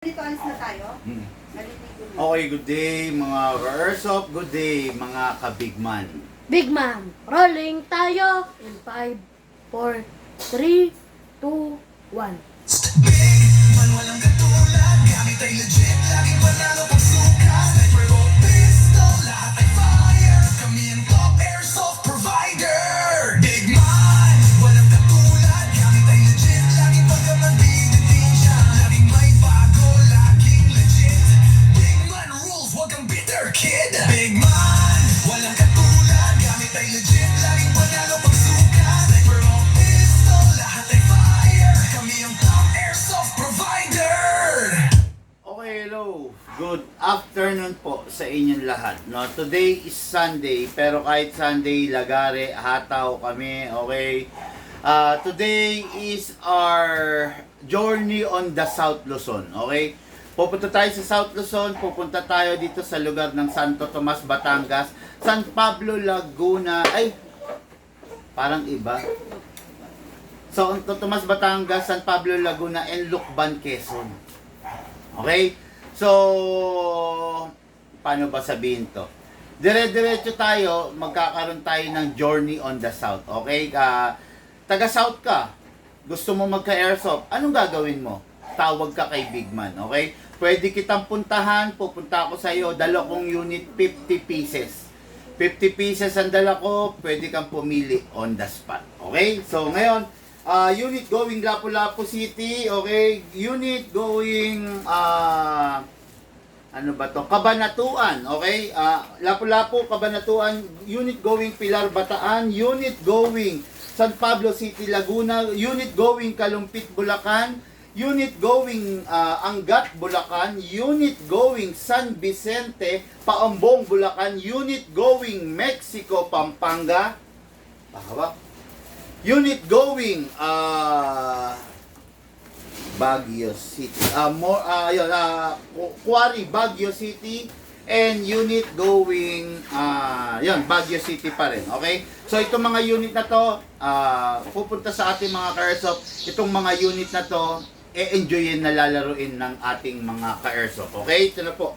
Dito alis na tayo. Naliligo na. Okay, good day mga ka-airsoft, good day mga ka-bigman. Big Man, rolling tayo in 5, 4, 3, 2, 1. Man walang katulad, gamit ay legit, laging panalo pag suka. Sniper o pistol, lahat ay fire. Kami ang top airsoft provider. Big man, walang katulad, gamit ay legit, laging pagkamagbibitin siya. Laging may bago, laging legit. Big man rules, wag kang bitter kid. Big man, walang katulad, gamit ay legit, laging panalo pag suka. Sniper o pistol, lahat ay fire. Kami ang top airsoft provider. Okay, hello. Good afternoon po sa inyong lahat. No, today is Sunday, pero kahit Sunday, lagare, hataw kami, okay? Today is our journey on the South Luzon, okay? Pupunta tayo sa South Luzon, pupunta tayo dito sa lugar ng Santo Tomas, Batangas, San Pablo, Laguna, ay, parang iba. So, Santo Tomas, Batangas, San Pablo, Laguna, and Lucban, Quezon. Okay? So, paano ba sabihin to? Dire-diretso tayo, magkakaroon tayo ng journey on the South. Okay? Taga-South ka, gusto mo magka-airsoft, anong gagawin mo? Tawag ka kay Big Man. Okay? Pwede kitang puntahan, pupunta ako sa iyo, dala kong unit 50 pieces. 50 pieces ang dala ko, pwede kang pumili on the spot. Okay? So, ngayon, unit going Lapu-Lapu City, okay? Unit going, ano ba to? Cabanatuan, okay? Lapu-Lapu, Cabanatuan, unit going Pilar, Bataan, unit going San Pablo City, Laguna, unit going Kalumpit, Bulacan, unit going Angat, Bulacan, unit going San Vicente, Paambong, Bulacan, unit going Mexico, Pampanga, Bahawak, unit going Baguio City, Quarry, Baguio City, and unit going Baguio City pa rin, okay? So itong mga unit na to, pupunta sa ating mga ka-airsoft, itong mga unit na to, enjoyin na lalaruin ng ating mga ka-airsoft, okay? Ito na po.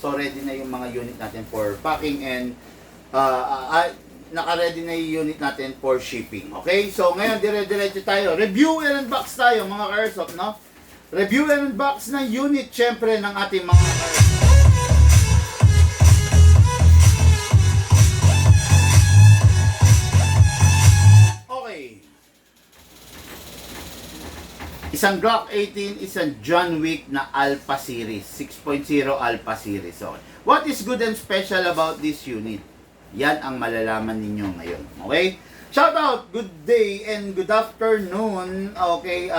So ready na yung mga unit natin for packing and naka-ready na yung unit natin for shipping. Okay? So, ngayon, dire-diretso tayo. Review and unbox tayo, mga ka-airsoft, no? Review and unbox ng unit, syempre, ng ating mga ka-airsoft. Okay. Isang Glock 18, isang John Wick na Alpha Series. 6.0 Alpha Series. Okay. What is good and special about this unit? Yan ang malalaman ninyo ngayon. Okay? Shout out, good day and good afternoon. Okay,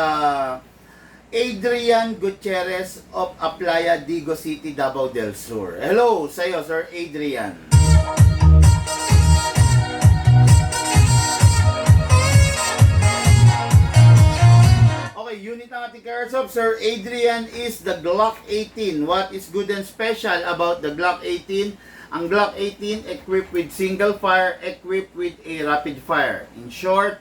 Adrian Gutierrez of Aplaya, Digo City, Davao del Sur. Hello sa iyo, Sir Adrian. Okay, unit ng ating ka-airsoft, Sir Adrian, is the Glock 18. What is good and special about the Glock 18? Ang Glock 18 equipped with single fire, equipped with a rapid fire. In short,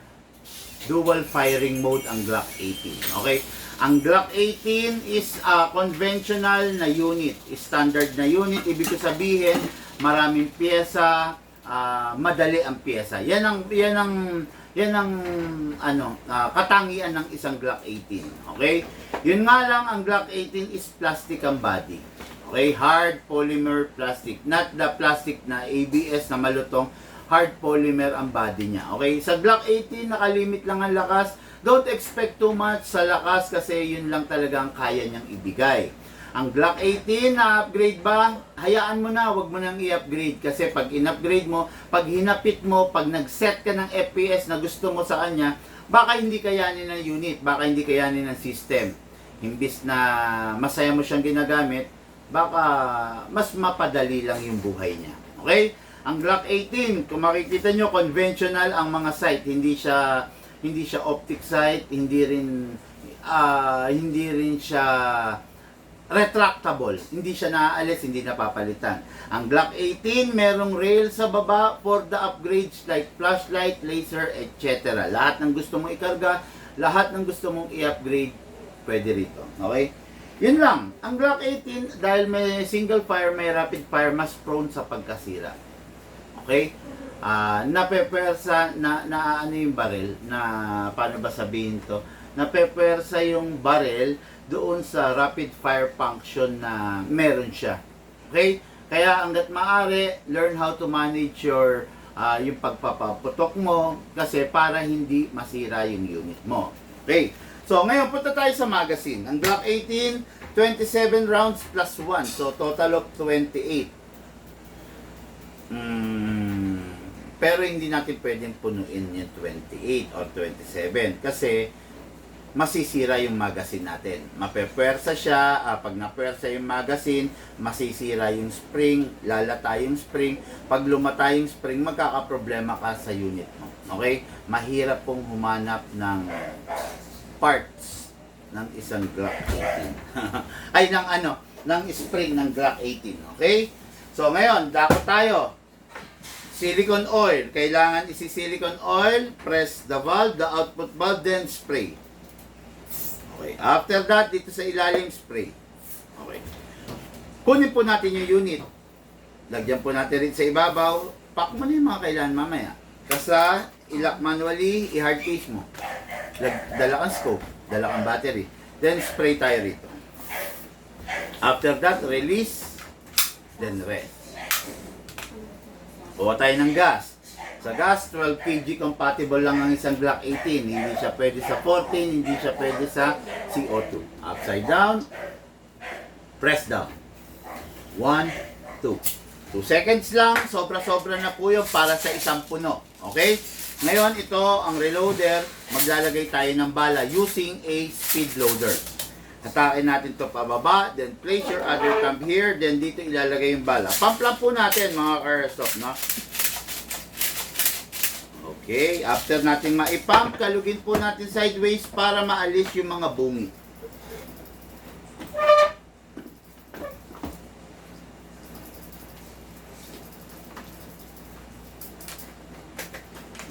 dual firing mode ang Glock 18. Okay? Ang Glock 18 is a conventional na unit, standard na unit. Ibig ko sabihin, maraming pyesa, madali ang pyesa. Yan ang katangian ng isang Glock 18. Okay? Yun nga lang, ang Glock 18 is plastic ang body. Okay, hard polymer plastic. Not the plastic na ABS na malutong. Hard polymer ang body niya. Okay, sa Glock 18, nakalimit lang ang lakas. Don't expect too much sa lakas kasi yun lang talaga ang kaya niyang ibigay. Ang Glock 18, na-upgrade ba? Hayaan mo na, wag mo nang i-upgrade. Kasi pag in-upgrade mo, pag hinapit mo, pag nag-set ka ng FPS na gusto mo sa kanya, baka hindi kayanin ng unit, baka hindi kayanin ng system. Imbis na masaya mo siyang ginagamit, baka mas mapadali lang yung buhay niya. Okay? Ang Glock 18, kung makikita nyo, conventional ang mga sight. Hindi siya optic sight, hindi rin siya retractable. Hindi siya naaalis, hindi napapalitan. Ang Glock 18, merong rail sa baba for the upgrades like flashlight, laser, etc. Lahat ng gusto mong ikarga, lahat ng gusto mong i-upgrade, pwede rito. Okay? Yun lang. Ang Glock 18, dahil may single fire, may rapid fire, mas prone sa pagkasira. Okay? Napepersa, ano yung barrel, paano ba sabihin to? Napepersa yung barrel doon sa rapid fire function na meron siya. Okay? Kaya hanggat maaari, learn how to manage yung pagpapaputok mo kasi para hindi masira yung unit mo. Okay? So, ngayon punta tayo sa magazine. Ang Glock 18, 27 rounds plus 1. So, total of 28. Pero hindi natin pwedeng punuin yung 28 or 27 kasi masisira yung magazine natin. Mapepwersa siya, pag napwersa yung magazine, masisira yung spring, lalata yung spring. Pag lumata yung spring, magkakaproblema ka sa unit mo. Okay? Mahirap pong humanap ng parts ng isang Glock 18. Ay, ng spring ng Glock 18. Okay? So, ngayon, dako tayo. Silicone oil. Kailangan isi-silicone oil, press the valve, the output valve, then spray. Okay. After that, dito sa ilalim, spray. Okay. Kunin po natin yung unit. Lagyan po natin rin sa ibabaw. Pack mo na yung mga kailangan mamaya. Kasa, ilak manually, i-hard case mo. Dala kang scope, dala kang battery. Then, spray tayo rito. After that, release, then rest. Kuha tayo ng gas. Sa gas, 12 kg compatible lang ang isang Glock 18. Hindi siya pwede sa 14, hindi siya pwede sa CO2. Upside down, press down. 1, 2. 2 seconds lang, sobra-sobra na po yun para sa isang puno. Okay? Ngayon, ito ang reloader. Maglalagay tayo ng bala using a speed loader. Hatakin natin to pababa, then place your other thumb here, then dito ilalagay yung bala. Pump lang po natin mga car-stop, no? Okay, after natin maipump, kalugin po natin sideways para maalis yung mga bungi.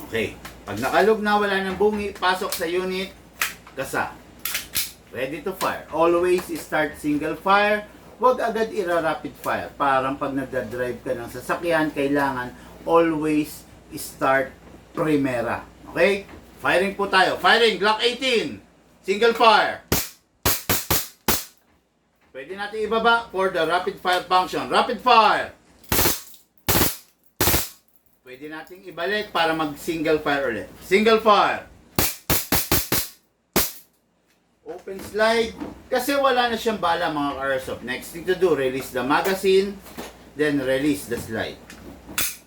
Okay, pag nakalug na wala ng bungi, pasok sa unit, gasa. Ready to fire. Always start single fire. Huwag agad ira-rapid fire. Parang pag nagda-drive ka ng sasakyan, kailangan always start primera. Okay? Firing po tayo. Firing. Glock 18. Single fire. Pwede natin ibaba for the rapid fire function. Rapid fire. Pwede natin ibalik para mag-single fire ulit. Single fire. Open slide. Kasi wala na siyang bala mga car-airsoft. Next thing to do, release the magazine. Then release the slide.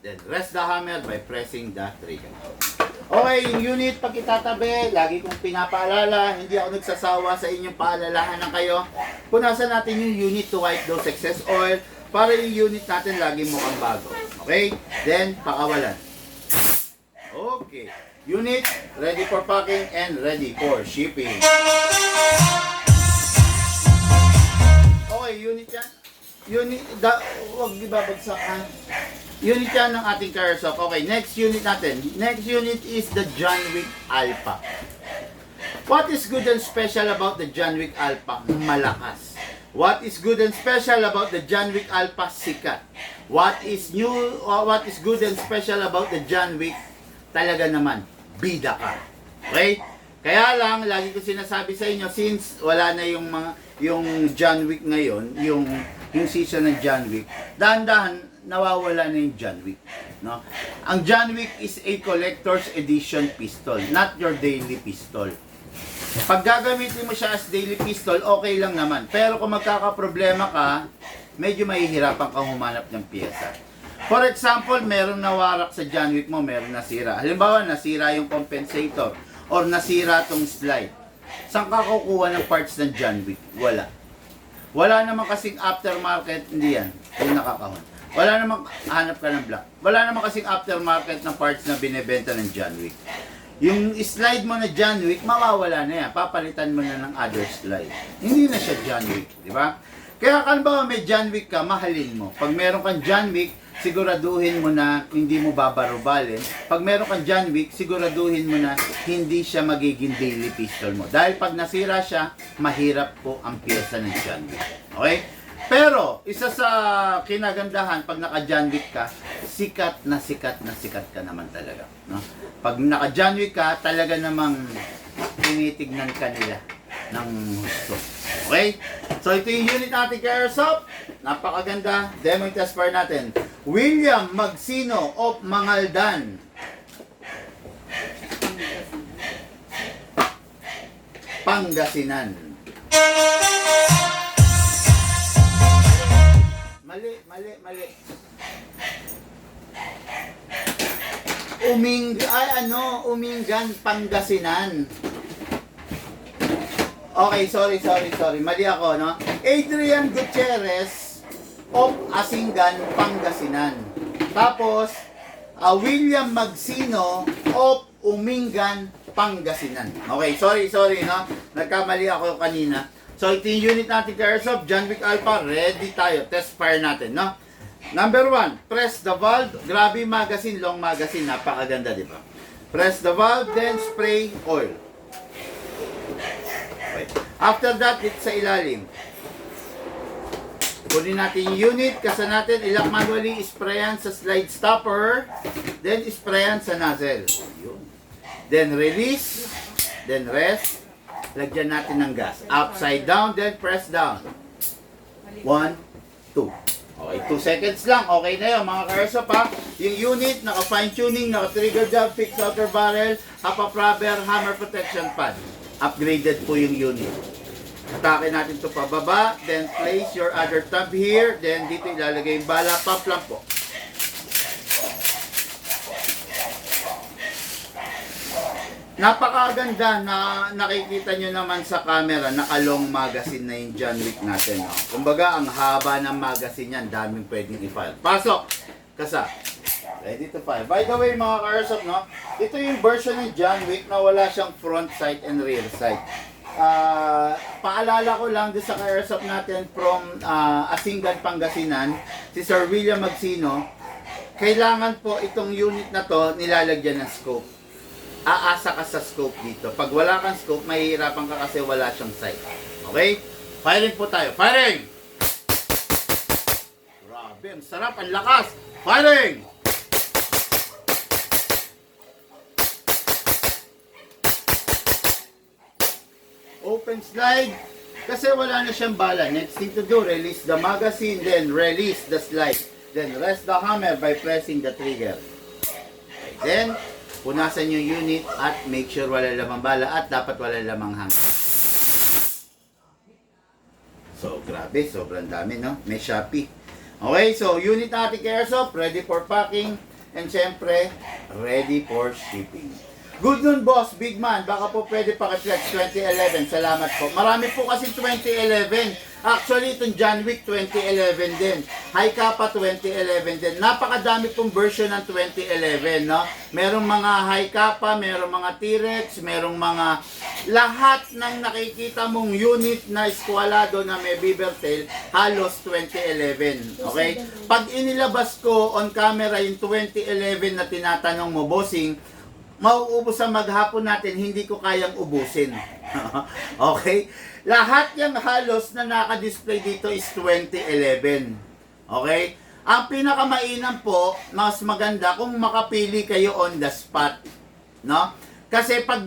Then rest the hammer by pressing the trigger. Okay, yung unit pag itatabi, lagi kong pinapaalala, hindi ako nagsasawa sa inyong paalalahan ng kayo. Punasan natin yung unit to wipe those excess oil para yung unit natin lagi mukhang bago. Okay? Then, pakawalan. Okay. Unit, ready for packing and ready for shipping. Okay, unit yan. Huwag ibabagsakan. Unit yan ng ating car-airsoft. Okay, next unit natin. Next unit is the John Wick Alpha. What is good and special about the John Wick Alpha? Malakas. What is good and special about the John Wick Alpha? Sikat. What is good and special about the John Wick? Talaga naman, bida ka. Okay? Kaya lang, lagi ko sinasabi sa inyo, since wala na yung John Wick ngayon, yung season ng John Wick, dahan-dahan, nawawala na yung John Wick. No? Ang John Wick is a collector's edition pistol, not your daily pistol. Pag gagamitin mo siya as daily pistol, okay lang naman. Pero kung magkakaproblema ka, medyo mahihirapan kang humanap ng piyesa. For example, merong nawarak sa John Wick mo, merong nasira. Halimbawa, nasira yung compensator or nasira tong slide. Saan ka kukuha ng parts ng John Wick? Wala. Wala naman kasing aftermarket, hindi yan. Yung nakakahon. Wala naman, hanap ka ng black. Wala naman kasing aftermarket ng parts na binebenta ng John Wick. Yung slide mo na John Wick, mawawala na yan. Papalitan mo na ng other slide. Hindi na siya John Wick, di ba? Kaya kan ba may John Wick ka, mahalin mo. Pag meron kang John Wick, siguraduhin mo na hindi mo babarubalin. Pag meron kang John Wick, siguraduhin mo na hindi siya magiging daily pistol mo. Dahil pag nasira siya, mahirap po ang pyesa ng John Wick. Okay? Pero, isa sa kinagandahan, pag naka-John Wick ka, sikat na sikat ka naman talaga. No? Pag naka-John Wick ka, talaga namang tinitignan ka nila ng gusto. Okay? So, ito yung unit natin kay Airsoft. Napakaganda. Demo test fire natin. William Magsino of Mangaldan. Pangasinan. Mali. Umingan, Pangasinan. Okay, sorry. Mali ako, no? Adrian Gutierrez of Asingan, Pangasinan. Tapos, William Magsino of Umingan, Pangasinan. Okay, sorry, no? Nagkamali ako kanina. So, ito yung unit natin kay Airsoft, John Wick Alpha, ready tayo. Test fire natin, no? Number 1, press the valve. Grabe magazine, long magazine. Napakaganda, di ba? Press the valve, then spray oil. Okay. After that, dito sa ilalim. Kunin natin yung unit, kasa natin, ilak manually, sprayan sa slide stopper, then sprayan sa nozzle. Yun. Then release, then rest. Lagyan natin ng gas. Upside down, then press down. 1, 2. Okay, 2 seconds lang. Okay na yun, mga ka-airsoft ha. Yung unit, naka-fine tuning, naka-trigger job, fixed outer barrel, half-up rubber, hammer protection pad. Upgraded po yung unit. Atake natin ito pababa, then place your other tab here, then dito ilalagay yung bala, pump lang po. Napakaganda na nakikita nyo naman sa camera, naka-long magazine na yung John Wick natin. No? Kumbaga, ang haba ng magazine yan, daming pwedeng i-file. Pasok! Kasa. Ready to fire. By the way, mga ka-airsoft, no? Ito yung version ng John Wick na wala siyang front sight and rear sight. Paalala ko lang doon sa ka-airsoft natin from Asingan, Pangasinan, si Sir William Magsino, kailangan po itong unit na to nilalagyan ng scope. Aasa ka sa scope dito. Pag wala kang scope, mahihirapan ka kasi wala siyang sight. Okay? Firing po tayo. Firing! Grabe, ang sarap, ang lakas. Firing! Open slide. Kasi wala na siyang bala. Next thing to do, release the magazine, then release the slide. Then rest the hammer by pressing the trigger. Okay, then, punasan yung unit at make sure wala lamang bala at dapat wala lamang hangin. So, grabe. Sobrang dami, no? May Shopee. Okay, so unit natin kay Airsoft, ready for packing. And syempre, ready for shipping. Good noon, boss. Big man. Baka po pwede paki-flex 2011. Salamat po. Marami po kasi 2011. Actually, itong John Wick 2011 din. High Kappa 2011 din. Napakadami pong version ng 2011, no? Merong mga High Kappa, merong mga T-Rex, merong mga lahat ng nakikita mong unit na eskwalado na may beaver tail, halos 2011. Okay? Pag inilabas ko on camera yung 2011 na tinatanong mo, bossing, mauubos ang maghapon natin, hindi ko kayang ubusin. Okay? Lahat yung halos na naka-display dito is 2011. Okay? Ang pinakamainam po, mas maganda kung makapili kayo on the spot. No? Kasi pag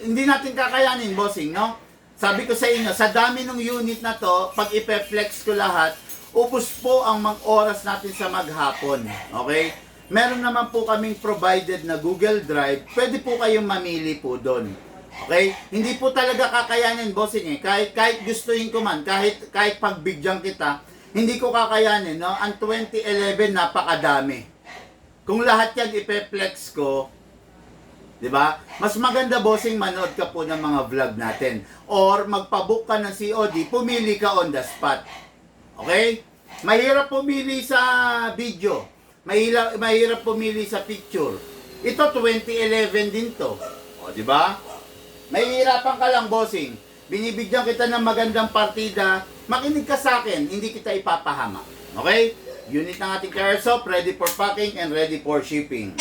hindi natin kakayanin, bossing, no? Sabi ko sa inyo, sa dami ng unit na to, pag ipe-flex ko lahat, ubos po ang oras natin sa maghapon. Okay? Meron naman po kaming provided na Google Drive. Pwede po kayong mamili po doon. Okay? Hindi po talaga kakayanin, bossing eh. Kahit gustuhin ko man, kahit pagbigyan kita, hindi ko kakayanin, no? Ang 2011 napakadami. Kung lahat yan ipe-flex ko, 'di ba? Mas maganda, bossing, manood ka po ng mga vlog natin or magpa-book ka ng COD, pumili ka on the spot. Okay? Mahirap pumili sa video. Mahirap pumili sa picture. Ito 2011 din to. O, di ba? Mahihirapan ka lang, bossing. Binibigyan kita ng magandang partida. Makinig ka sa akin, hindi kita ipapahama. Okay? Unit ng ating Airsoft, ready for packing and ready for shipping.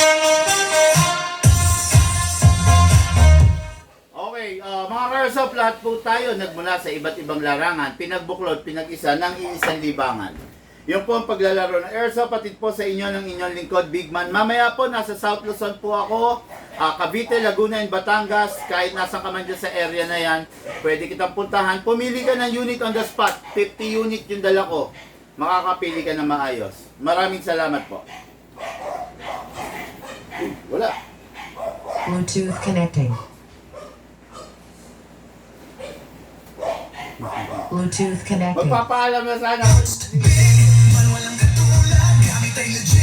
Okay, mga Airsoft, lahat po tayo nagmula sa iba't ibang larangan, pinagbuklod, pinag-isa ng iisang libangan. Yun po ang paglalaro ng Airsoft, patid po sa inyo ng inyong lingkod, Big Man. Mamaya po, nasa South Luzon po ako, Cavite, Laguna, and Batangas. Kahit nasa ka man dyan sa area na yan, pwede kitang puntahan. Pumili ka ng unit on the spot. 50 unit yung dala ko. Makakapili ka na maayos. Maraming salamat po. Wala. Bluetooth connecting. Bluetooth connecting. Magpapaalam na sana. Man walang katulad, gamit ay legit.